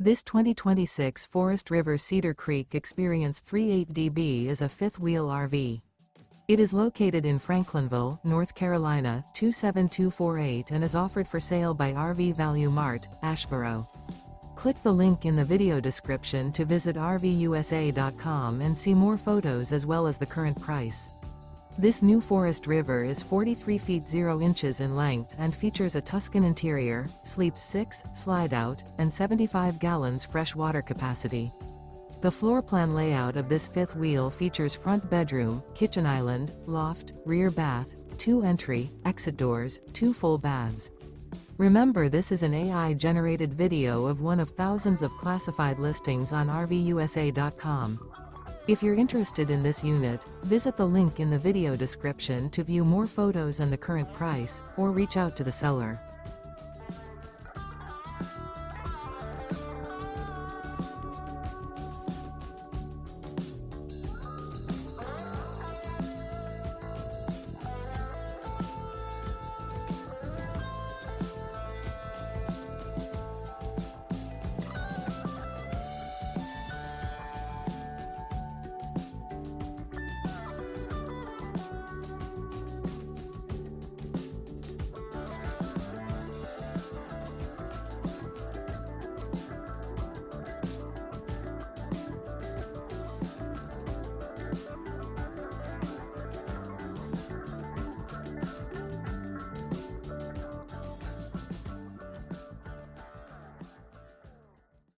This 2026 Forest River Cedar Creek Experience 38DB is a fifth-wheel RV. It is located in Franklinville, North Carolina, 27248 and is offered for sale by RV Value Mart, Asheboro. Click the link in the video description to visit RVUSA.com and see more photos as well as the current price. This new Forest River is 43 feet 0 inches in length and features a Tuscan interior, sleeps 6, slide-out, and 75 gallons fresh water capacity. The floor plan layout of this fifth wheel features front bedroom, kitchen island, loft, rear bath, 2 entry, exit doors, 2 full baths. Remember, this is an AI-generated video of one of thousands of classified listings on RVUSA.com. If you're interested in this unit, visit the link in the video description to view more photos and the current price, or reach out to the seller.